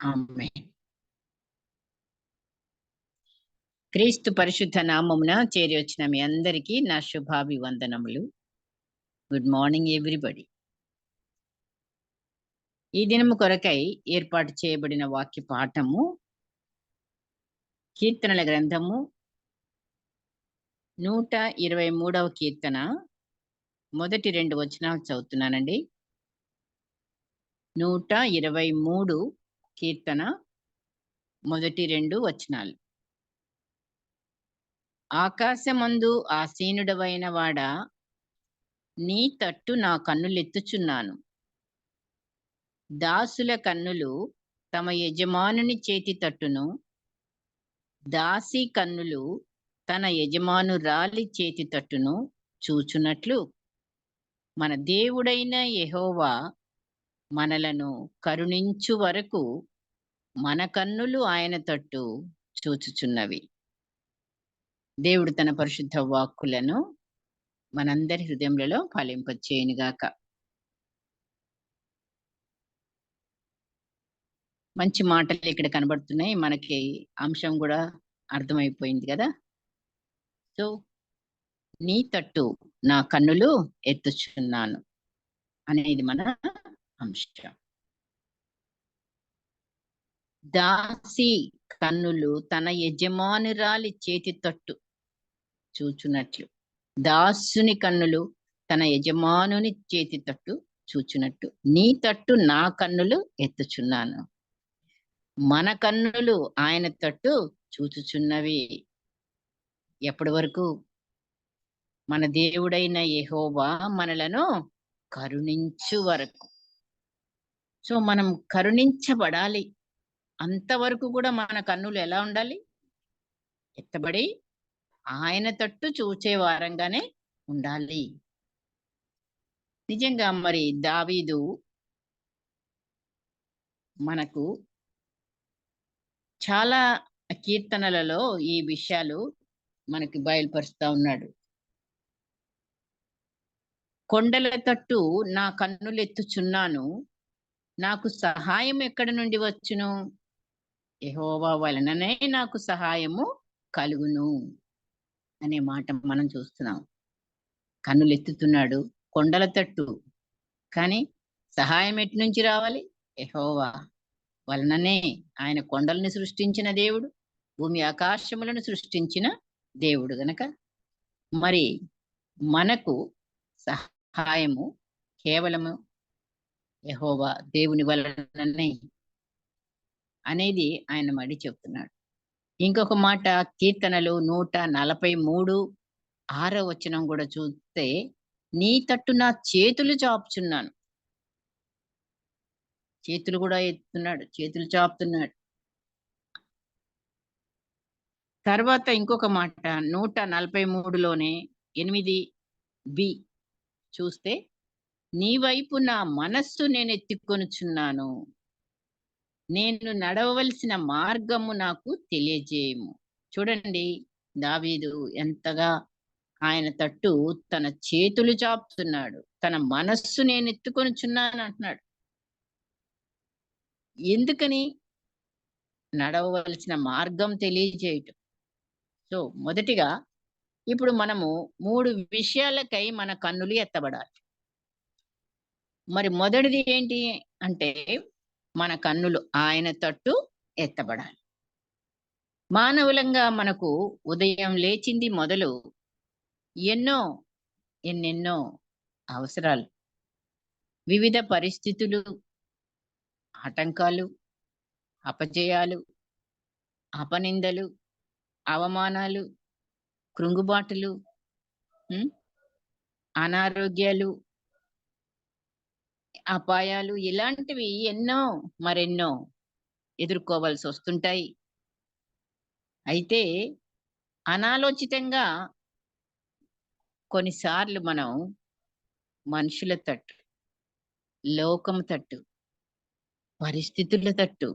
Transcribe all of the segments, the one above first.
ఆమేన్. క్రీస్తు పరిశుద్ధ నామమున చేరి వచ్చిన మీ అందరికీ నా శుభాభివందనములు. Good morning everybody. ఈ దినము కొరకై ఏర్పాటు చేయబడిన వాక్య పాఠము కీర్తనల గ్రంథము 123వ కీర్తన మొదటి 2 వచనాలు చదువుతున్నానండి. 123 కీర్తన మొదటి 2 వచనాలు. ఆకాశమందు ఆసీనుడవైన వాడా, నీ తట్టు నా కన్నులెత్తుచున్నాను. దాసుల కన్నులు తమ యజమానుని చేతి తట్టును, దాసి కన్నులు తన యజమానురాలి చేతి తట్టును చూచున్నట్లు మన దేవుడైన యెహోవా మనలను కరుణించు వరకు మన కన్నులు ఆయన తట్టు చూచుచున్నవి. దేవుడు తన పరిశుద్ధ వాక్కులను మనందరి హృదయములలో ఫలింపచేయునుగాక. మంచి మాటలు ఇక్కడ కనబడుతున్నాయి. మనకి అంశం కూడా అర్థమైపోయింది కదా. సో నీ తట్టు నా కన్నులు ఎత్తుచున్నాను అనేది మన అంశం. దాసి కన్నులు తన యజమానురాలి చేతి తట్టు చూచున్నట్లు, దాసుని కన్నులు తన యజమానుని చేతి తట్టు చూచున్నట్టు నీ తట్టు నా కన్నులు ఎత్తుచున్నాను. మన కన్నులు ఆయన తట్టు చూచుచున్నవి. ఎప్పటి వరకు? మన దేవుడైన యెహోవా మనలను కరుణించు వరకు. సో మనం కరుణించబడాలి. అంతవరకు కూడా మన కన్నులు ఎలా ఉండాలి? ఎత్తబడి ఆయన తట్టు చూచే వారంగానే ఉండాలి. నిజంగా మరి దావీదు మనకు చాలా కీర్తనలలో ఈ విషయాలు మనకి బయలుపరుస్తా ఉన్నాడు. కొండల తట్టు నా కన్నులెత్తుచున్నాను, నాకు సహాయం ఎక్కడి నుండి వచ్చును? యెహోవా వలననే నాకు సహాయము కలుగును అనే మాట మనం చూస్తున్నాం. కన్నులెత్తుతున్నాడు కొండల తట్టు, కానీ సహాయం ఎటు నుంచి రావాలి? యెహోవా వలననే. ఆయన కొండల్ని సృష్టించిన దేవుడు, భూమి ఆకాశములను సృష్టించిన దేవుడు గనక మరి మనకు సహాయము కేవలము యెహోవా దేవుని వలననే అనేది ఆయన మడి చెప్తున్నాడు. ఇంకొక మాట కీర్తనలు 143 6వ వచనం కూడా చూస్తే, నీ తట్టు నా చేతులు చాపుచున్నాను. చేతులు కూడా ఎత్తున్నాడు, చేతులు చాపుతున్నాడు. తర్వాత ఇంకొక మాట 143లోనే 8b చూస్తే, నీ వైపు నా మనస్సు నేను ఎత్తుకొనుచున్నాను, నేను నడవవలసిన మార్గము నాకు తెలియజేయము. చూడండి దావీదు ఎంతగా ఆయన తట్టు తన చేతులు చాపుతున్నాడు, తన మనస్సు నేను ఎత్తుకొనుచున్నాను అంటున్నాడు. ఎందుకని? నడవవలసిన మార్గం తెలియజేయటం. సో మొదటిగా ఇప్పుడు మనము 3 విషయాలకై మన కన్నులు ఎత్తబడాలి. మరి మొదటిది ఏంటి అంటే, మన కన్నులు ఆయన తట్టు ఎత్తబడాలి. మానవులంగా మనకు ఉదయం లేచింది మొదలు ఎన్నెన్నో అవసరాలు, వివిధ పరిస్థితులు, ఆటంకాలు, అపజయాలు, అపనిందలు, అవమానాలు, కృంగుబాటులు, అనారోగ్యాలు, అపాయాలు, ఇలాంటివి మరెన్నో ఎదుర్కోవాల్సి వస్తుంటాయి. అయితే అనాలోచితంగా కొన్నిసార్లు మనం మనుషుల తట్టు, లోకం తట్టు, పరిస్థితుల తట్టు,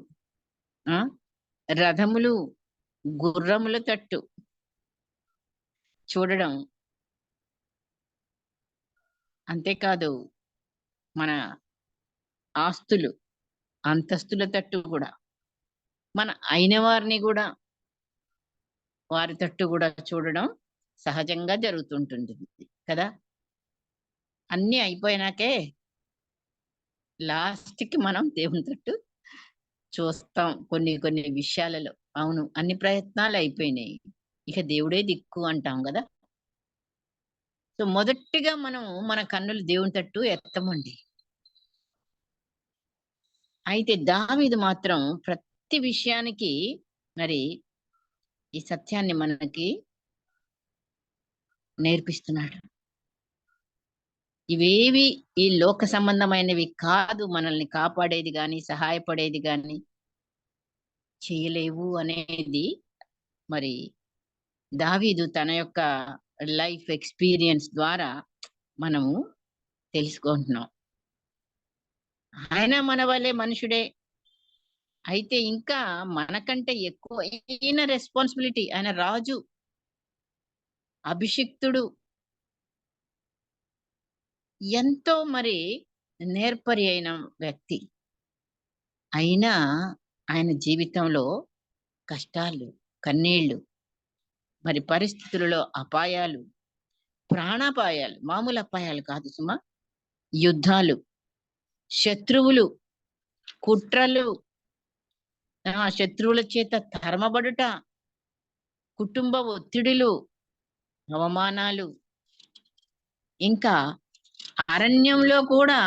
రథములు, గుర్రముల తట్టు చూడడం, అంతేకాదు మన ఆస్తులు, అంతస్తుల తట్టు కూడా మన అయిన వారిని కూడా వారి తట్టు కూడా చూడడం సహజంగా జరుగుతుంటుంది కదా. అన్నీ అయిపోయినాకే లాస్ట్‌కి మనం దేవుని తట్టు చూస్తాం కొన్ని కొన్ని విషయాలలో. అవును. అన్ని ప్రయత్నాలు అయిపోయినాయి. ఇక దేవుడే దిక్కు అంటాం గదా. సో, మొదటిగా మనం మన కన్నులు దేవుని తట్టు ఎత్తమండి. అయితే దావీదు మాత్రం ప్రతి విషయానికి మరి ఈ సత్యాన్ని మనకి నేర్పిస్తున్నాడు. ఇవేవి ఈ లోక సంబంధమైనవి కాదు మనల్ని కాపాడేది గాని, సహాయపడేది గాని చేయలేవు అనేది మరి దావీదు తన యొక్క లైఫ్ ఎక్స్‌పీరియన్స్ ద్వారా మనము తెలుసుకుంటున్నాం. ఆయన మన వలే మనుషుడే. అయితే ఇంకా మనకంటే ఎక్కువైన రెస్పాన్సిబిలిటీ. ఆయన రాజు, అభిషిక్తుడు. ఎంతో మరి నేర్పరి అయిన వ్యక్తి. అయినా ఆయన జీవితంలో కష్టాలు, కన్నీళ్లు, మరి పరిస్థితులలో అపాయాలు, ప్రాణాపాయాలు, మామూలు అపాయాలు కాదు సుమా. యుద్ధాలు, శత్రువులు, కుట్రలు, శత్రువుల చేత తరమబడుట, కుటుంబ ఒత్తిడులు, అవమానాలు, ఇంకా అరణ్యంలో కూడా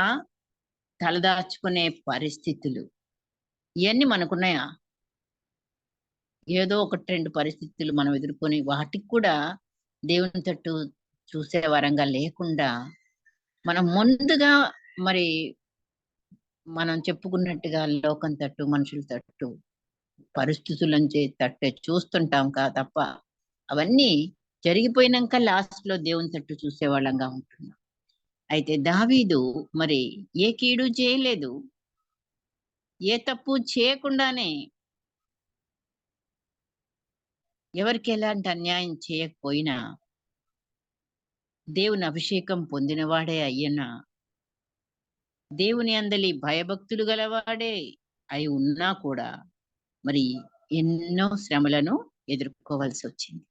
తలదాచుకునే పరిస్థితులు. ఇయన్నీ మనకున్నాయా? ఏదో ఒకటి 2 పరిస్థితులు మనం ఎదుర్కొని వాటికి కూడా దేవుని తట్టు చూసే వరంగా లేకుండా, మనం ముందుగా మరి మనం చెప్పుకున్నట్టుగా లోకం తట్టు, మనుషుల తట్టు, పరిస్థితులను తట్టే చూస్తుంటాం తప్ప, అవన్నీ జరిగిపోయినంక లాస్ట్‌లో దేవుని తట్టు చూసేవాళ్ళంగా ఉంటున్నాం. అయితే దావీదు మరి ఏ కీడు చేయలేదు. ఏ తప్పు చేయకుండానే ఎవరికి ఎలాంటి అన్యాయం చేయకపోయినా, దేవుని అభిషేకం పొందినవాడే అయ్యన, దేవుని అందలి భయభక్తులు గలవాడే అయి ఉన్నా కూడా మరి ఎన్నో శ్రమలను ఎదుర్కోవాల్సొచ్చింది.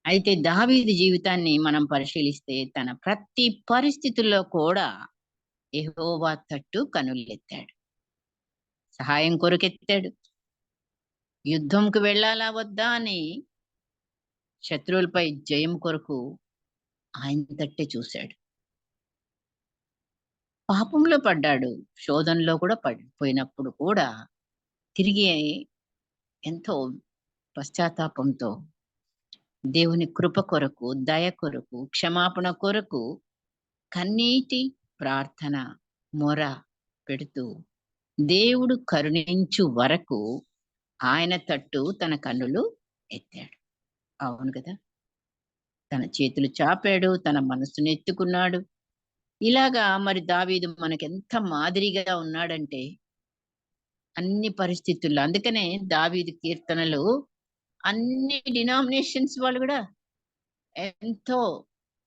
అయితే దావీదు జీవితాన్ని మనం పరిశీలిస్తే తన ప్రతి పరిస్థితుల్లో కూడా యెహోవా తట్టు కనులెత్తాడు. సహాయం కొరకెత్తాడు. యుద్ధంకు వెళ్ళాలా వద్దా అని శత్రువులపై జయం కొరకు ఆయన తట్టే చూశాడు. పాపంలో పడ్డాడు. శోధనలో కూడా పడిపోయినప్పుడు కూడా తిరిగి ఎంతో పశ్చాత్తాపంతో దేవుని కృప కొరకు, దయ కొరకు, క్షమాపణ కొరకు కన్నీటి ప్రార్థన, మొర పెడుతూ దేవుడు కరుణించు వరకు ఆయన తట్టు తన కన్నులు ఎత్తాడు. అవును కదా. తన చేతులు చాపాడు. తన మనస్సును ఎత్తుకున్నాడు. ఇలాగా మరి దావీదు మనకెంత మాదిరిగా ఉన్నాడంటే అన్ని పరిస్థితుల్లో. అందుకనే దావీదు కీర్తనలు అన్ని డినామినేషన్స్ వాళ్ళు గూడా ఎంతో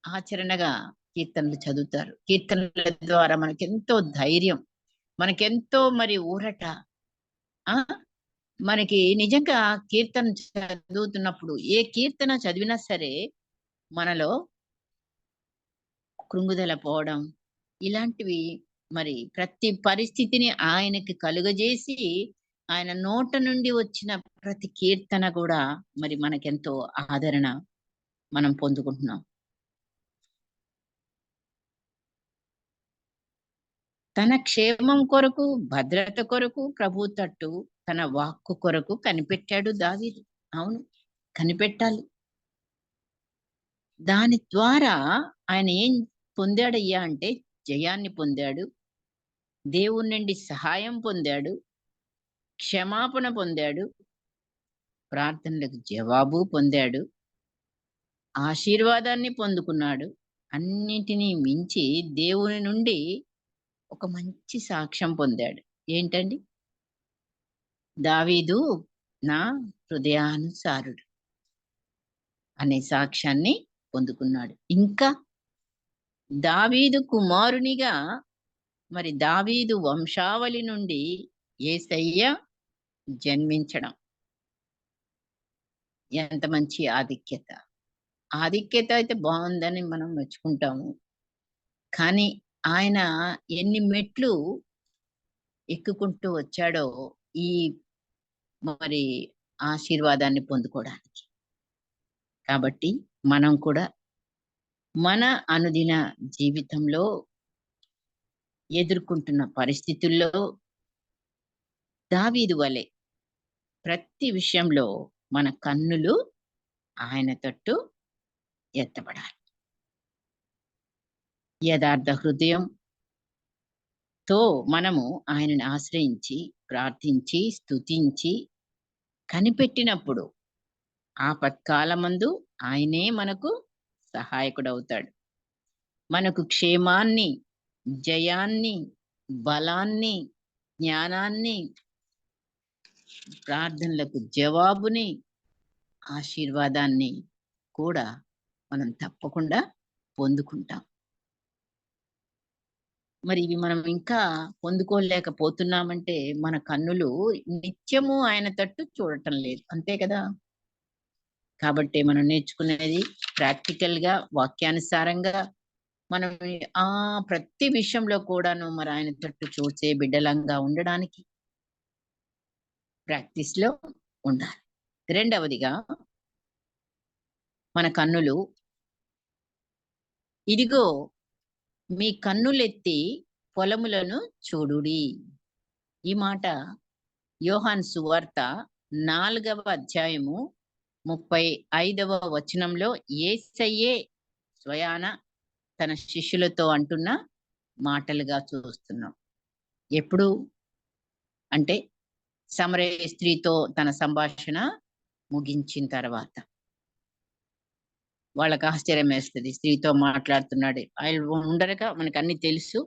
ఆచరణగా కీర్తనలు చదువుతారు. కీర్తనల ద్వారా మనకెంతో ధైర్యం, మనకెంతో మరి ఊరట. ఆ! మనకి నిజంగా కీర్తన చదువుతున్నప్పుడు ఏ కీర్తన చదివినా సరే మనలో కృంగుదల పోవడం, ఇలాంటివి మరి ప్రతి పరిస్థితిని ఆయనకి కలుగజేసి, ఆయన నోట నుండి వచ్చిన ప్రతి కీర్తన గూడా మరి మనకెంతో ఆదరణ మనం పొందుకుంటున్నాం. తన క్షేమం కొరకు, భద్రత కొరకు ప్రభు తట్టు తన వాక్కు కొరకు కనిపెట్టాడు దావీదు. అవును. కనిపెట్టాలి. దాని ద్వారా ఆయన ఏం పొందాడయ్యా అంటే జయాన్ని పొందాడు. దేవుని నుండి సహాయం పొందాడు. క్షమాపణ పొందాడు. ప్రార్థనలకు జవాబు పొందాడు. ఆశీర్వాదాన్ని పొందుకున్నాడు. అన్నిటిని మించి దేవుని నుండి ఒక మంచి సాక్ష్యం పొందాడు. ఏంటండి? దావీదు నా హృదయానుసారుడు అనే సాక్ష్యాన్ని పొందుకున్నాడు. ఇంకా దావీదు కుమారునిగా మరి దావీదు వంశావళి నుండి యేసయ్య జన్మించడం ఎంత మంచి ఆధిక్యత. ఆధిక్యత అయితే బావుందని మనం మెచ్చుకుంటాము. కానీ ఆయన ఎన్ని మెట్లు ఎక్కుకుంటూ వచ్చాడో ఈ మరి ఆశీర్వాదాన్ని పొందుకోవడానికి. కాబట్టి మనం కూడా మన అనుదిన జీవితంలో ఎదుర్కొంటున్న పరిస్థితుల్లో దావీదు వలె ప్రతి విషయంలో మన కన్నులు ఆయన తట్టు ఎత్తబడాలి. యథార్థ హృదయంతో మనము ఆయనని ఆశ్రయించి, ప్రార్థించి, స్తుతించి కనిపెట్టినప్పుడు ఆపత్కాలమందు ఆయనే మనకు సహాయకుడవుతాడు. మనకు క్షేమాన్ని, జయాన్ని, బలాన్ని, జ్ఞానాన్ని, ప్రార్థనలకు జవాబుని, ఆశీర్వాదాన్ని కూడా మనం తప్పకుండా పొందుకుంటాం. మరి ఇవి మనం ఇంకా పొందుకోలేకపోతున్నామంటే మన కన్నులు నిత్యము ఆయన తట్టు చూడటం లేదు. అంతే కదా! కాబట్టి మనం నేర్చుకునేది ప్రాక్టికల్‌గా, వాక్యానుసారంగా మనం ప్రతి విషయంలో కూడాను మరి ఆయన తట్టు చూసే బిడ్డలంగా ఉండడానికి ప్రాక్టీస్‌లో ఉండాలి. రెండవదిగా మన కన్నులు, ఇదిగో మీ కన్నులెత్తి పొలములను చూడుడి. ఈ మాట యోహాను సువార్త 4వ అధ్యాయము 35వ వచనంలో యేసయ్యే స్వయాన తన శిష్యులతో అంటున్న మాటలుగా చూస్తున్నాం. ఎప్పుడు అంటే సమరయ స్త్రీతో తన సంభాషణ ముగించిన తర్వాత. వాళ్ళకి ఆశ్చర్యం వేస్తది. స్త్రీతో మాట్లాడుతున్నాడు. ఆయన ఉండరుగా మనకన్నీ తెలుసు.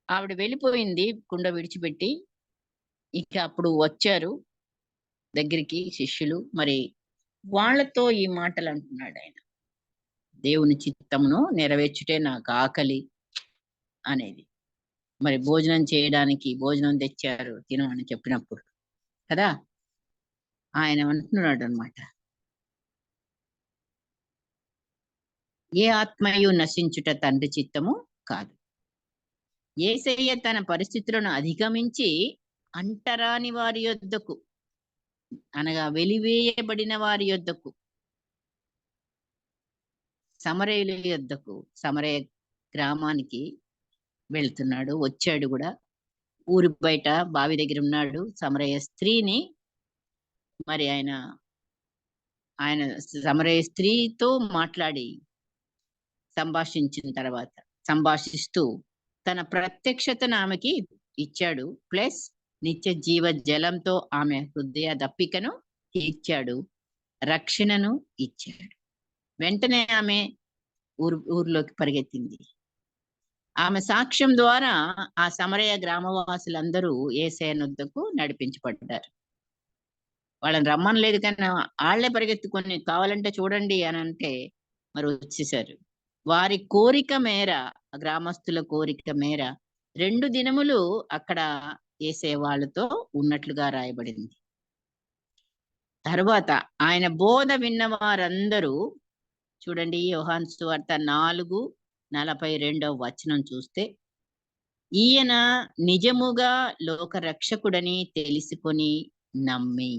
ఆవిడ వెళ్ళిపోయింది కుండ విడిచిపెట్టి. ఇక అప్పుడు వచ్చారు దగ్గరికి శిష్యులు. మరి వాళ్ళతో ఈ మాటలు అంటున్నాడాయన. దేవుని చిత్తమును నెరవేర్చుటే నాకు ఆకలి అనేది. మరి భోజనం చేయడానికి భోజనం తెచ్చారు తినమని చెప్పినప్పుడు కదా! ఆయన అంటున్నాడన్నమాట. ఏ ఆత్మయు నశించుట తండ్రి చిత్తము కాదు. యేసయ్య తన పరిస్థితులను అధిగమించి అంటరాని వారి యొద్దకు, అనగా వెలివేయబడిన వారి యొద్దకు, సమరయుల యొద్దకు, సమరయ గ్రామానికి వెళ్తున్నాడు. వచ్చాడు కూడా. ఊరి బయట బావి దగ్గర ఉన్నాడు. సమరయ స్త్రీని మరి ఆయన సమరయ స్త్రీతో మాట్లాడి సంభాషించిన తర్వాత సంభాషిస్తూ తన ప్రత్యక్షతను ఆమెకి ఇచ్చాడు. ప్లస్ నిత్య జీవ జలంతో ఆమె హృదయ దప్పికను తీర్చాడు. రక్షణను ఇచ్చాడు. వెంటనే ఆమె ఊర్లోకి పరిగెత్తింది. ఆమె సాక్ష్యం ద్వారా ఆ సమరయ గ్రామవాసులందరూ యేసయ్య వద్దకు నడిపించబడ్డారు. వాళ్ళని రమ్మనలేదు కానీ వాళ్ళే పరిగెత్తుకొని కావాలంటే చూడండి అని అంటే మరి వచ్చేసారు. వారి కోరిక మేర, గ్రామస్తుల కోరిక మేర 2 దినములు అక్కడ యేసయ్య వాళ్ళతో ఉన్నట్లుగా రాయబడింది. తర్వాత ఆయన బోధ విన్న వారందరూ చూడండి యోహాను సువార్త 4:42వ వచనం చూస్తే, ఈయన నిజముగా లోక రక్షకుడని తెలుసుకొని నమ్మి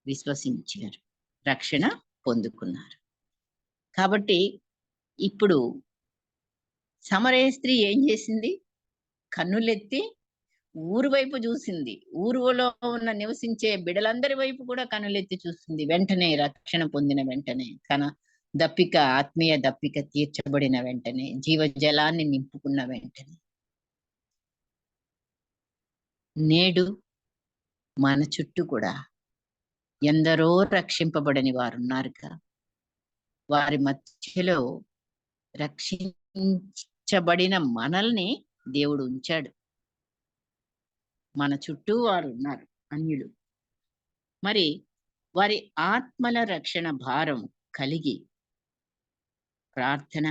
విశ్వసించారు, రక్షణ పొందుకున్నారు. కాబట్టి ఇప్పుడు సమరయ స్త్రీ ఏం చేసింది? కన్నులెత్తి ఊరు వైపు చూసింది. ఊరులో ఉన్న నివసించే బిడలందరి వైపు కూడా కన్నులెత్తి చూసింది. వెంటనే రక్షణ పొందిన వెంటనే, తన దప్పిక, ఆత్మీయ దప్పిక తీర్చబడిన వెంటనే, జీవజలాన్ని నింపుకున్న వెంటనే. నేడు మన చుట్టూ కూడా ఎందరో రక్షింపబడని వారున్నారుగా. వారి మధ్యలో రక్షించబడిన మనల్ని దేవుడు ఉంచాడు. మన చుట్టూ వారు ఉన్నారు, అన్యులు. మరి వారి ఆత్మల రక్షణ భారం కలిగి ప్రార్థన,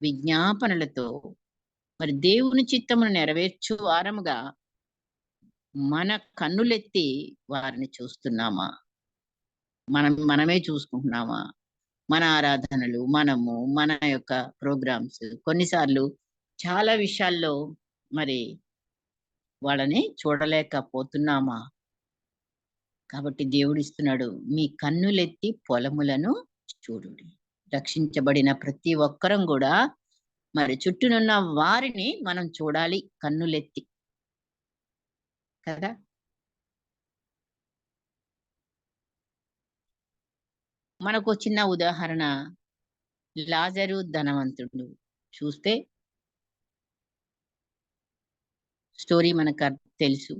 విజ్ఞాపనలతో మరి దేవుని చిత్తమును నెరవేర్చు వారముగా మన కన్నులెత్తి వారిని చూస్తున్నామా? మనమే చూసుకుంటున్నామా? మన ఆరాధనలు, మన యొక్క ప్రోగ్రామ్స్ కొన్నిసార్లు చాలా విషయాల్లో మరి వాళ్ళని చూడలేకపోతున్నామా? కాబట్టి దేవుడిస్తున్నాడు, మీ కన్నులెత్తి పొలములను చూడుడి. రక్షించబడిన ప్రతి ఒక్కరం కూడా మరి చుట్టూనున్న వారిని మనం చూడాలి కన్నులెత్తి కదా. మనకు చిన్న ఉదాహరణ, లాజరు ధనవంతుడు చూస్తే స్టోరీ మనకు తెలుసు.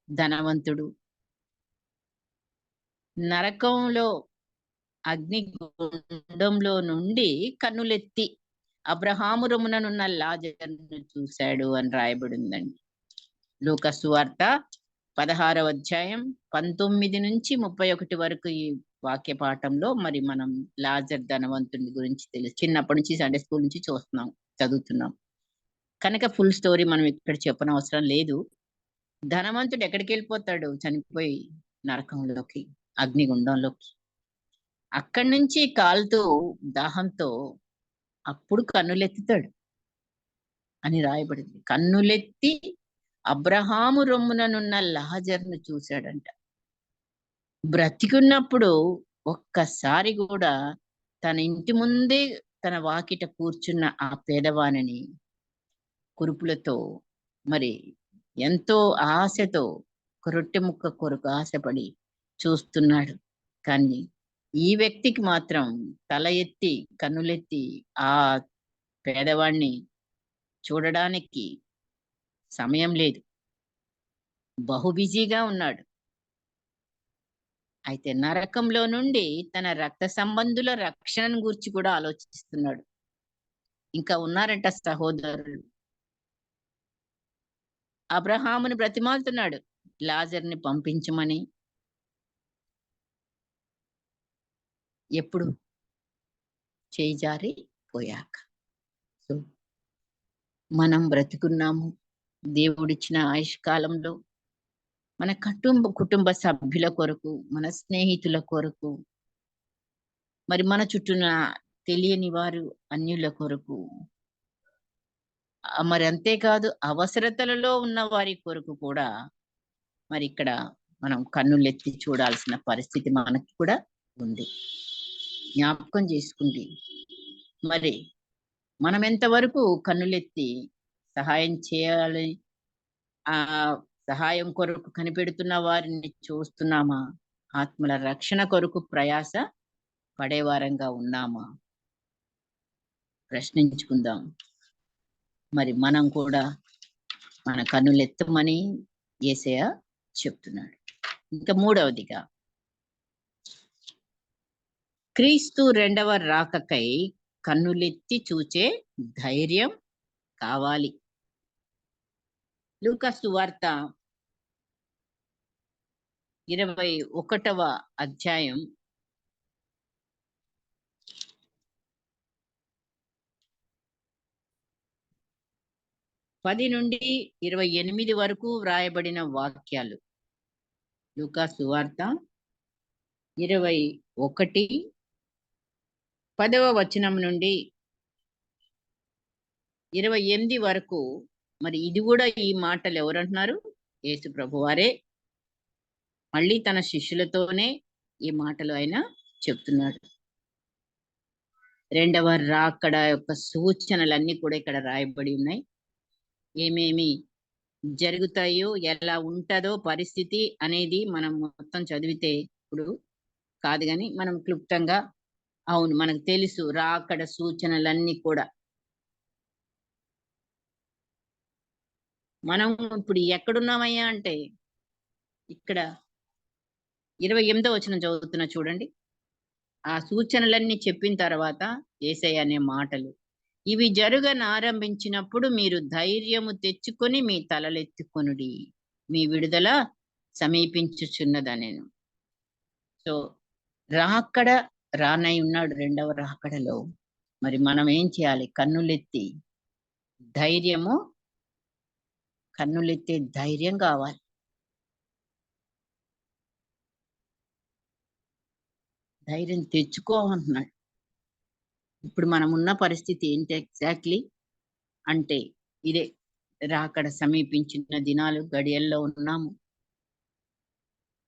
ధనవంతుడు నరకంలో అగ్నిగుండంలో నుండి కన్నులెత్తి అబ్రహాము రొమ్ముననున్న లాజరును చూశాడు అని రాయబడిందండి. లూకా సువార్త 16వ అధ్యాయం 19 నుంచి 31 వరకు ఈ వాక్య పాఠంలో మరి మనం లాజర్ ధనవంతుని గురించి తెలుసు. చిన్నప్పటి నుంచి సండే స్కూల్ నుంచి చూస్తున్నాం, చదువుతున్నాం కనుక ఫుల్ స్టోరీ మనం ఇక్కడ చెప్పనవసరం లేదు. ధనవంతుడు ఎక్కడికి వెళ్ళిపోతాడు? చనిపోయి నరకంలోకి, అగ్నిగుండంలోకి. అక్కడి నుంచి కాలుతూ దాహంతో అప్పుడు కన్నులెత్తుతాడు అని రాయబడింది. కన్నులెత్తి అబ్రహాము రొమ్ముననున్న లాజర్ను చూశాడంట. బ్రతికున్నప్పుడు ఒక్కసారి కూడా తన ఇంటి ముందే తన వాకిట కూర్చున్న ఆ పేదవానిని కురుపులతో మరి ఎంతో ఆశతో రొట్టె ముక్క కొరకు ఆశపడి చూస్తున్నాడు. కానీ ఈ వ్యక్తికి మాత్రం తల ఎత్తి కన్నులెత్తి ఆ పేదవాణ్ణి చూడడానికి సమయం లేదు, బహు బిజీగా ఉన్నాడు. అయితే నరకంలో నుండి తన రక్త సంబంధుల రక్షణను గురించి కూడా ఆలోచిస్తున్నాడు. ఇంకా ఉన్నారంట సహోదరులు. అబ్రహాముని బ్రతిమాలుతున్నాడు లాజర్ని పంపించమని. ఎప్పుడు? చేయి జారి పోయాక. సో మనం బ్రతుకున్నాము దేవుడిచ్చిన ఆయుష్కాలంలో మన కుటుంబ సభ్యుల కొరకు, మన స్నేహితుల కొరకు, మరి మన చుట్టూన తెలియని వారు అన్యుల కొరకు, మరి అంతేకాదు అవసరతలలో ఉన్న వారి కొరకు కూడా మరి ఇక్కడ మనం కన్నులెత్తి చూడాల్సిన పరిస్థితి మనకి కూడా ఉంది. జ్ఞాపకం చేసుకుంది. మరి మనం ఎంతవరకు కన్నులెత్తి సహాయం చేయాలి, ఆ సహాయం కొరకు కనిపెడుతున్న వారిని చూస్తున్నామా? ఆత్మల రక్షణ కొరకు ప్రయాస పడేవారంగా ఉన్నామా? ప్రశ్నించుకుందాం. మరి మనం కూడా మన కన్నులెత్తమని యేసయ్య చెప్తున్నాడు. ఇంకా మూడవదిగా, క్రీస్తు రెండవ రాకకై కన్నులెత్తి చూచే ధైర్యం కావాలి. లూకా సువార్త 21వ అధ్యాయం 10 నుండి 28 వరకు వ్రాయబడిన వాక్యాలు. లూకా సువార్త 21 10వ వచనం నుండి 28 వరకు. మరి ఇది కూడా ఈ మాటలు ఎవరంటున్నారు? యేసు ప్రభువారే మళ్ళీ తన శిష్యులతోనే ఈ మాటలు ఆయన చెప్తున్నాడు. రెండవ రాకడ యొక్క సూచనలన్నీ కూడా ఇక్కడ రాయబడి ఉన్నాయి. ఏమేమి జరుగుతాయో, ఎలా ఉంటుందో పరిస్థితి అనేది మనం మొత్తం చదివితే ఇప్పుడు కాదు, కానీ మనం క్లుప్తంగా అవును మనకు తెలుసు రాకడ సూచనలన్నీ కూడా. మనం ఇప్పుడు ఎక్కడున్నామయ్యా అంటే ఇక్కడ 28వ వచనం చదువుతున్నా చూడండి. ఆ సూచనలన్నీ చెప్పిన తర్వాత యేసయ్య అనే మాటలు, ఇవి జరగనారంభించినప్పుడు మీరు ధైర్యము తెచ్చుకొని మీ తలలెత్తుకొనుడి, మీ విడుదల సమీపించుచున్నదనెను. సో రాకడ రానై ఉన్నాడు రెండవ రాకడలో. మరి మనం ఏం చేయాలి? కన్నులెత్తి కన్నులెత్తే ధైర్యం కావాలి. ధైర్యం తెచ్చుకో అంటున్నాడు. ఇప్పుడు మనం ఉన్న పరిస్థితి ఏంటి ఎగ్జాక్ట్లీ అంటే ఇదే. రాకడ సమీపించిన దినాలు గడియల్లో ఉన్నాము.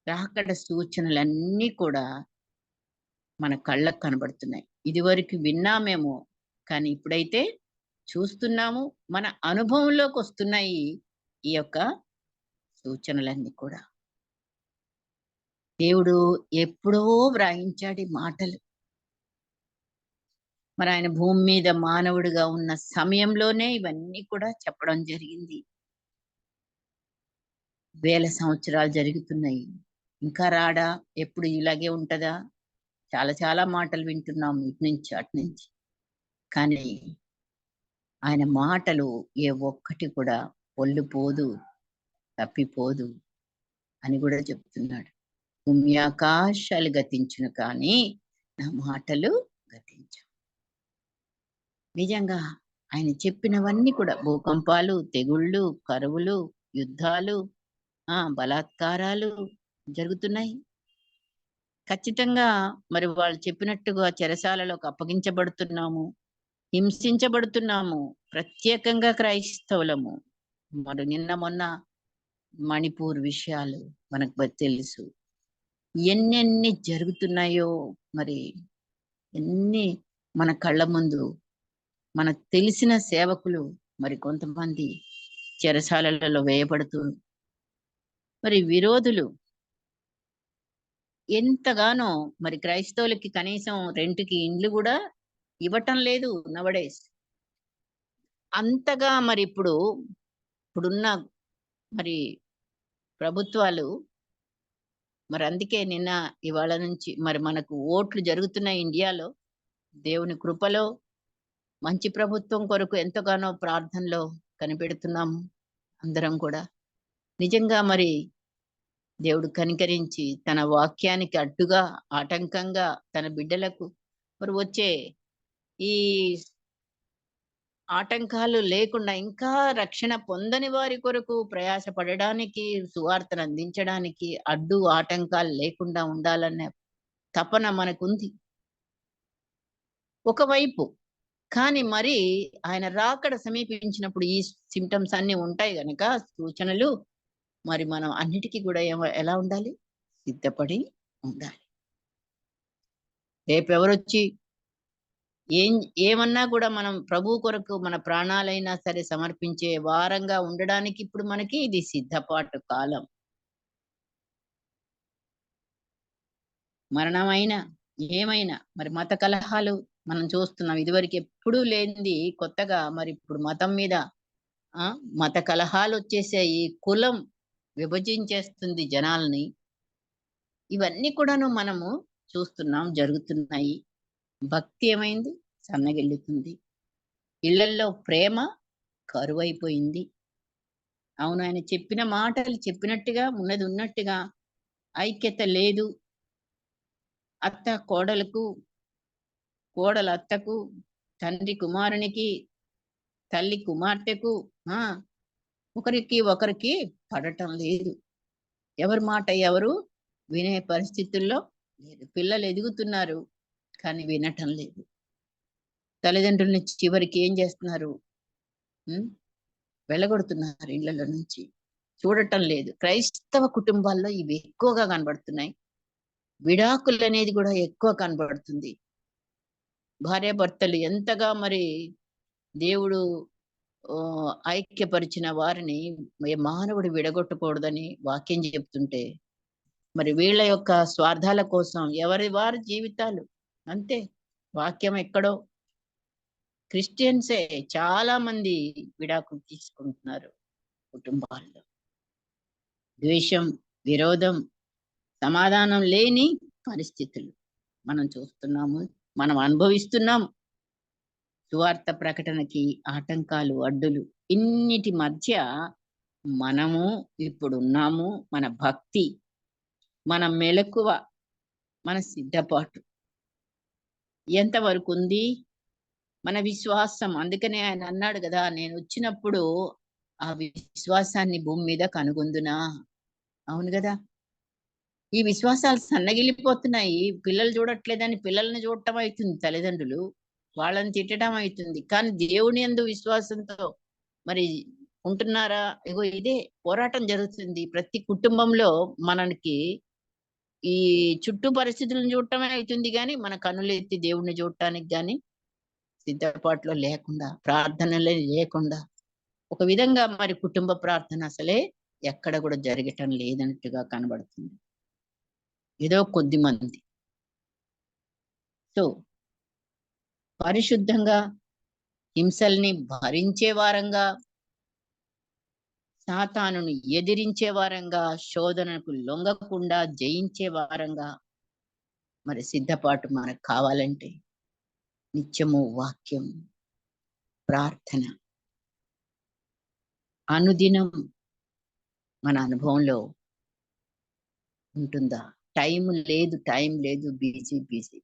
రాకడ సూచనలన్నీ కూడా మన కళ్ళకు కనబడుతున్నాయి. ఇదివరకు విన్నామేమో, కానీ ఇప్పుడైతే చూస్తున్నాము. మన అనుభవంలోకి వస్తున్నాయి ఈ యొక్క సూచనలన్నీ కూడా. దేవుడు ఎప్పుడో వ్రాయించాడు ఈ మాటలు. మరి ఆయన భూమి మీద మానవుడిగా ఉన్న సమయంలోనే ఇవన్నీ కూడా చెప్పడం జరిగింది. వేల సంవత్సరాలు జరుగుతున్నాయి. ఇంకా రాడా? ఎప్పుడు ఇలాగే ఉంటదా? చాలా చాలా మాటలు వింటున్నాం ఇటు నుంచి అటు నుంచి. కానీ ఆయన మాటలు ఏ ఒక్కటి కూడా పొల్లుపోదు, తప్పిపోదు అని కూడా చెప్తున్నాడు. భూమి ఆకాశాలు గతించును కానీ నా మాటలు గతించు. నిజంగా ఆయన చెప్పినవన్నీ కూడా భూకంపాలు, తెగుళ్ళు, కరువులు, యుద్ధాలు, బలాత్కారాలు జరుగుతున్నాయి. ఖచ్చితంగా మరి వాళ్ళు చెప్పినట్టుగా చెరసాలలోకి అప్పగించబడుతున్నాము, హింసించబడుతున్నాము. ప్రత్యేకంగా క్రైస్తవులము. మరి నిన్న మొన్న మణిపూర్ విషయాలు మనకు తెలుసు. ఎన్నెన్ని జరుగుతున్నాయో మరి ఎన్ని మన కళ్ళ ముందు. మనకు తెలిసిన సేవకులు మరి కొంతమంది చెరసాలలో వేయబడుతూ, మరి విరోధులు ఎంతగానో మరి క్రైస్తవులకి కనీసం రెంట్కి ఇండ్లు కూడా ఇవ్వటం లేదు నవడేస్. అంతగా మరి ఇప్పుడున్న మరి ప్రభుత్వాలు మరి అందుకే నిన్న ఇవాళ నుంచి మరి మనకు ఓట్లు జరుగుతున్నాయి ఇండియాలో. దేవుని కృపలో మంచి ప్రభుత్వం కొరకు ఎంతగానో ప్రార్థనలో కనిపెడుతున్నాము అందరం కూడా. నిజంగా మరి దేవుడు కనికరించి తన వాక్యానికి అడ్డుగా, ఆటంకంగా తన బిడ్డలకు మరి వచ్చే ఈ ఆటంకాలు లేకుండా ఇంకా రక్షణ పొందని వారి కొరకు ప్రయాసపడడానికి, సువార్తను అందించడానికి అడ్డు ఆటంకాలు లేకుండా ఉండాలనే తపన మనకుంది ఒకవైపు. కానీ మరి ఆయన రాకడ సమీపించినప్పుడు ఈ సిమ్టమ్స్ అన్ని ఉంటాయి గనక, సూచనలు, మరి మనం అన్నిటికీ కూడా ఎలా ఉండాలి? సిద్ధపడి ఉండాలి. రేపెవరొచ్చి ఏమన్నా కూడా మనం ప్రభు కొరకు మన ప్రాణాలైనా సరే సమర్పించే వారంగా ఉండడానికి ఇప్పుడు మనకి ఇది సిద్ధపాటు కాలం. మరణమైనా ఏమైనా మరి మత కలహాలు మనం చూస్తున్నాం. ఇదివరకు ఎప్పుడూ లేనిది కొత్తగా మరి ఇప్పుడు మతం మీద మత కలహాలు వచ్చేసాయి. కులం విభజించేస్తుంది జనాల్ని. ఇవన్నీ కూడాను మనము చూస్తున్నాం, జరుగుతున్నాయి. భక్తి ఏమైంది? సన్నగిల్లుతుంది. ఇళ్లల్లో ప్రేమ కరువైపోయింది. అవును, ఆయన చెప్పిన మాటలు చెప్పినట్టుగా ఉన్నది ఉన్నట్టుగా ఐక్యత లేదు. అత్త కోడలకు, కోడలు అత్తకు, తండ్రి కుమారునికి, తల్లి కుమార్తెకు ఒకరికి ఒకరికి పడటం లేదు. ఎవరి మాట ఎవరు వినే పరిస్థితుల్లో లేదు. పిల్లలు ఎదుగుతున్నారు కానీ వినటం లేదు. తల్లిదండ్రులని చివరికి ఏం చేస్తున్నారు? వెళ్ళగొడుతున్నారు ఇళ్లలో నుంచి. చూడటం లేదు. క్రైస్తవ కుటుంబాల్లో ఇవి ఎక్కువగా కనబడుతున్నాయి. విడాకులు అనేది కూడా ఎక్కువ కనబడుతుంది. భార్యాభర్తలు ఎంతగా మరి దేవుడు ఐక్యపరిచిన వారిని మానవుడు విడగొట్టకూడదని వాక్యం చెప్తుంటే, మరి వీళ్ళ యొక్క స్వార్థాల కోసం ఎవరి వారి జీవితాలు అంతే. వాక్యం ఎక్కడో. క్రిస్టియన్సే చాలా మంది విడాకులు తీసుకుంటున్నారు కుటుంబాల్లో. ద్వేషం, విరోధం, సమాధానం లేని పరిస్థితులు మనం చూస్తున్నాము, మనం అనుభవిస్తున్నాము. సువార్త ప్రకటనకి ఆటంకాలు, అడ్డులు, ఇన్నిటి మధ్య మనము ఇప్పుడున్నాము. మన భక్తి, మన మెలకువ, మన సిద్ధపాటు ఎంతవరకు ఉంది? మన విశ్వాసం. అందుకనే ఆయన అన్నాడు కదా, నేను వచ్చినప్పుడు ఆ విశ్వాసాన్ని భూమి మీద కనుగొందునా. అవును కదా. ఈ విశ్వాసాలు సన్నగిల్లిపోతున్నాయి. పిల్లలు చూడట్లేదని పిల్లల్ని చూడటం అవుతుంది తల్లిదండ్రులు. వాళ్ళని తిట్టడం అవుతుంది. కానీ దేవుని యందు విశ్వాసంతో మరి ఉంటున్నారా? ఇగో ఇదే పోరాటం జరుగుతుంది. ప్రతి కుటుంబంలో మనకి ఈ చుట్టూ పరిస్థితులను చూడటమే అవుతుంది గాని, మన కన్నులెత్తి దేవుడిని చూడటానికి గాని సిద్ధపాటులో లేకుండా, ప్రార్థనలే లేకుండా, ఒక విధంగా మరి కుటుంబ ప్రార్థన అసలే ఎక్కడ కూడా జరగటం లేదన్నట్టుగా కనబడుతుంది. ఏదో కొద్దిమంది. సో, పరిశుద్ధంగా హింసల్ని భరించే వారంగా, సాతానును ఎదిరించే వారంగా, శోధనకు లొంగకుండా జయించే వారంగా మరి సిద్ధపాటు మనకు కావాలంటే నిత్యము వాక్యం, ప్రార్థన, అనుదినం మన అనుభవంలో ఉంటుందా? టైం లేదు, బిజీ.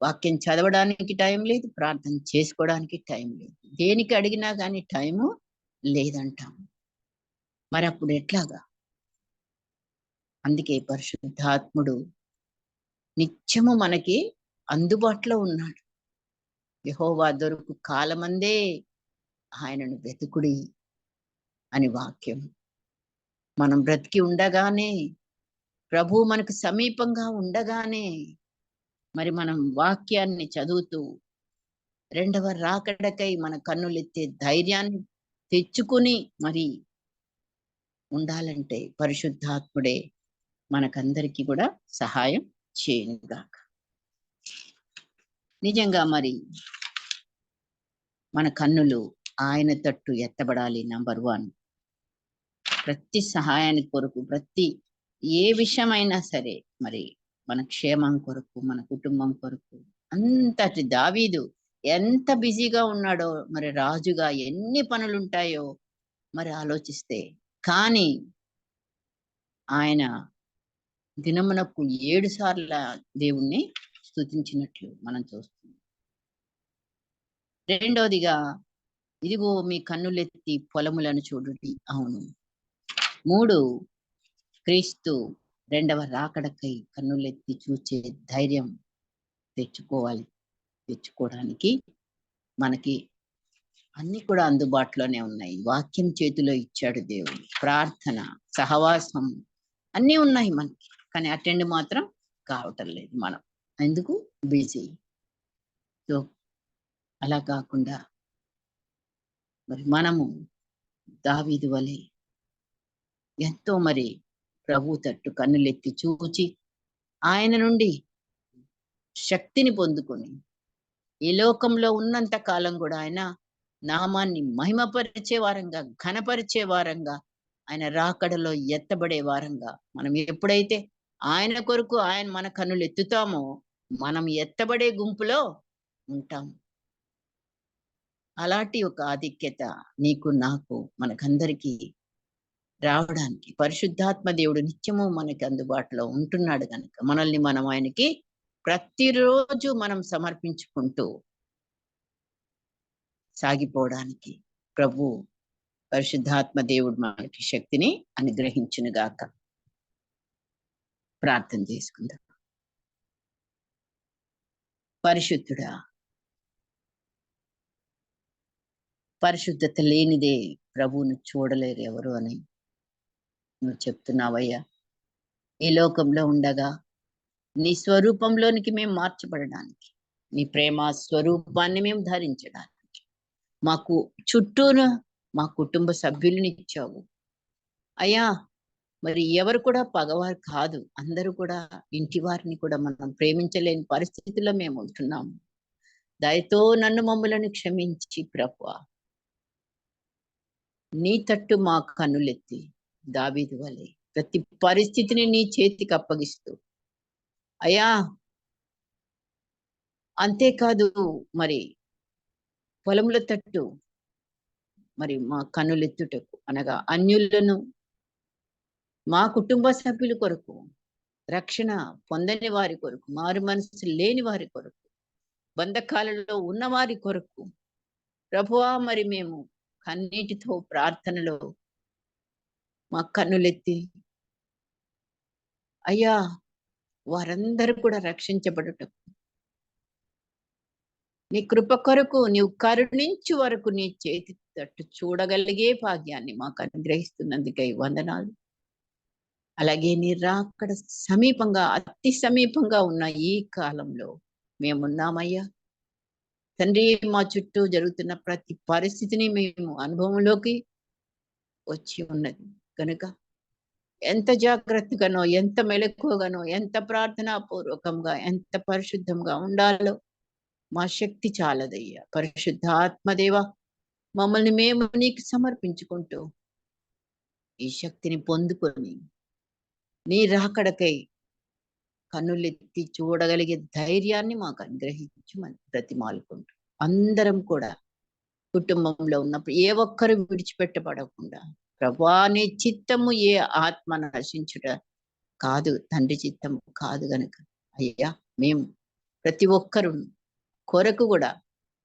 వాక్యం చదవడానికి టైం లేదు, ప్రార్థన చేసుకోవడానికి టైం లేదు. దేనికి అడిగినా కానీ టైము లేదంటాం. మరి అప్పుడు ఎట్లాగా? అందుకే పరిశుద్ధాత్ముడు నిత్యము మనకి అందుబాటులో ఉన్నాడు. యెహోవా దొరుకు కాలమందే ఆయనను వెతుకుడి అని వాక్యం. మనం బ్రతికి ఉండగానే, ప్రభువు మనకు సమీపంగా ఉండగానే మరి మనం వాక్యాన్ని చదువుతూ రెండవ రాకడకై మన కన్నులెత్తే ధైర్యాన్ని తెచ్చుకుని మరి ఉండాలంటే పరిశుద్ధాత్ముడే మనకందరికీ కూడా సహాయం చేయనుగాక. నిజంగా మరి మన కన్నులు ఆయన తట్టు ఎత్తబడాలి. నంబర్ 1. ప్రతి సహాయానికి కొరకు, ప్రతి ఏ విషయమైనా సరే మరి మన క్షేమం కొరకు, మన కుటుంబం కొరకు, అంతటి దావీదు ఎంత బిజీగా ఉన్నాడో, మరి రాజుగా ఎన్ని పనులుంటాయో మరి ఆలోచిస్తే. కానీ ఆయన దినమునకు 7 సార్ల దేవుణ్ణి స్తుతించినట్లు మనం చూస్తున్నాం. రెండోదిగా, ఇదిగో మీ కన్నులెత్తి పొలములను చూడుడి. అవును. 3, క్రీస్తు రెండవ రాకడకై కన్నులెత్తి చూచే ధైర్యం తెచ్చుకోవడానికి మనకి అన్ని కూడా అందుబాటులోనే ఉన్నాయి. వాక్యం చేతిలో ఇచ్చాడు దేవుడు. ప్రార్థన, సహవాసం అన్నీ ఉన్నాయి మనకి. కానీ అటెండ్ మాత్రం కావటం లేదు మనం. ఎందుకు? బిజీ. సో అలా కాకుండా మరి మనము దావీదు వలె ఎంతో మరి ప్రభు తట్టు కన్నులెత్తి చూచి ఆయన నుండి శక్తిని పొందుకొని ఈ లోకంలో ఉన్నంత కాలం కూడా ఆయన నామాన్ని మహిమపరిచే వారంగా, ఘనపరిచే వారంగా, ఆయన రాకడలో ఎత్తబడే వారంగా మనం ఎప్పుడైతే ఆయన కొరకు ఆయన మన కన్నులు ఎత్తుతామో మనం ఎత్తబడే గుంపులో ఉంటాం. అలాంటి ఒక ఆధిక్యత నీకు నాకు మనకందరికీ రావడానికి పరిశుద్ధాత్మ దేవుడు నిత్యము మనకి అందుబాటులో ఉంటున్నాడు కనుక మనల్ని మనం ఆయనకి ప్రతిరోజు మనం సమర్పించుకుంటూ సాగిపోవడానికి ప్రభు పరిశుద్ధాత్మ దేవుడు మనకి శక్తిని అనుగ్రహించునుగాక. ప్రార్థన చేసుకుందాం. పరిశుద్ధుడా, పరిశుద్ధత లేనిదే ప్రభువును చూడలేరు ఎవరు అని నువ్వు చెప్తున్నావయ్యా. ఈ లోకంలో ఉండగా నీ స్వరూపంలోనికి మేము మార్చబడడానికి, నీ ప్రేమ స్వరూపాన్ని మేము ధరించడానికి మాకు చుట్టూను మా కుటుంబ సభ్యులని ఇచ్చావు అయ్యా. మరి ఎవరు కూడా పగవారు కాదు, అందరూ కూడా ఇంటి వారిని కూడా మనం ప్రేమించలేని పరిస్థితిలో మేము ఉంటున్నాము. దయతో నన్ను మమ్ములను క్షమించి ప్రభువా, నీ తట్టు మా కన్నులెత్తి దావీదు వలె ప్రతి పరిస్థితిని నీ చేతికి అప్పగిస్తూ అయ్యా, అంతేకాదు మరి పొలముల తట్టు మరి మా కన్నులెత్తుటకు అనగా అన్యులను, మా కుటుంబ సభ్యుల కొరకు, రక్షణ పొందని వారి కొరకు, మారు మనసు లేని వారి కొరకు, బంధకాలలో ఉన్న వారి కొరకు ప్రభువా, మరి మేము కన్నీటితో ప్రార్థనలో మా కన్నులెత్తి అయ్యా వారందరూ కూడా రక్షించబడుట నీ కృప కొరకు నీవు కరుణించు వరకు నీ చేతి తట్టు చూడగలిగే భాగ్యాన్ని మాకు అనుగ్రహిస్తున్నందుకై వందనాలు. అలాగే నీ రాకడ సమీపంగా, అతి సమీపంగా ఉన్న ఈ కాలంలో మేమున్నామయ్యా. తండ్రి, మా చుట్టూ జరుగుతున్న ప్రతి పరిస్థితిని మేము అనుభవంలోకి వచ్చి ఉన్నది కనుక ఎంత జాగ్రత్తగానో, ఎంత మెలకువగానో, ఎంత ప్రార్థనాపూర్వకంగా, ఎంత పరిశుద్ధంగా ఉండాలో మా శక్తి చాలదయ్యా. పరిశుద్ధాత్మదేవ, మమ్మల్ని మేము నీకు సమర్పించుకుంటూ ఈ శక్తిని పొందుకొని నీ రాకడకై కన్నులెత్తి చూడగలిగే ధైర్యాన్ని మాకు అనుగ్రహించమని బ్రతిమాలుకుంటూ అందరం కూడా కుటుంబంలో ఉన్నప్పుడు ఏ ఒక్కరు విడిచిపెట్టబడకుండా, ప్రభా నీ చిత్తము ఏ ఆత్మ నశించుట కాదు, తండ్రి చిత్తము కాదు గనుక అయ్యా మేము ప్రతి ఒక్కరు కొరకు కూడా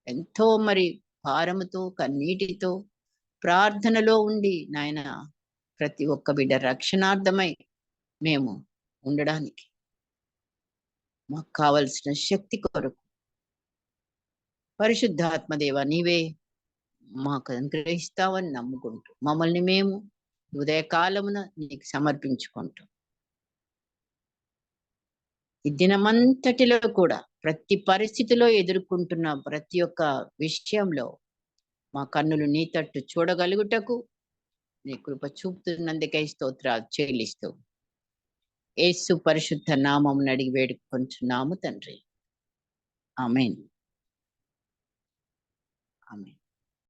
ఎంతో మరి భారముతో కన్నీటితో ప్రార్థనలో ఉండి నాయన ప్రతి ఒక్క బిడ్డ రక్షణార్థమై మేము ఉండడానికి మాకు కావలసిన శక్తి కొరకు పరిశుద్ధాత్మదేవ నీవే మాకు అనుగ్రహిస్తావని నమ్ముకుంటూ మమ్మల్ని మేము ఉదయకాలమున నీకు సమర్పించుకుంటూ ఈ దినమంతటిలో కూడా ప్రతి పరిస్థితిలో ఎదుర్కొంటున్న ప్రతి ఒక్క విషయంలో మా కన్నులు నీ తట్టు చూడగలుగుటకు నీ కృప చూపుతున్నందుకై స్తోత్రాలు చెల్లిస్తూ యేసు పరిశుద్ధ నామమున అడిగి వేడుకొంచున్నాము తండ్రి. ఆమేన్. ఆమేన్.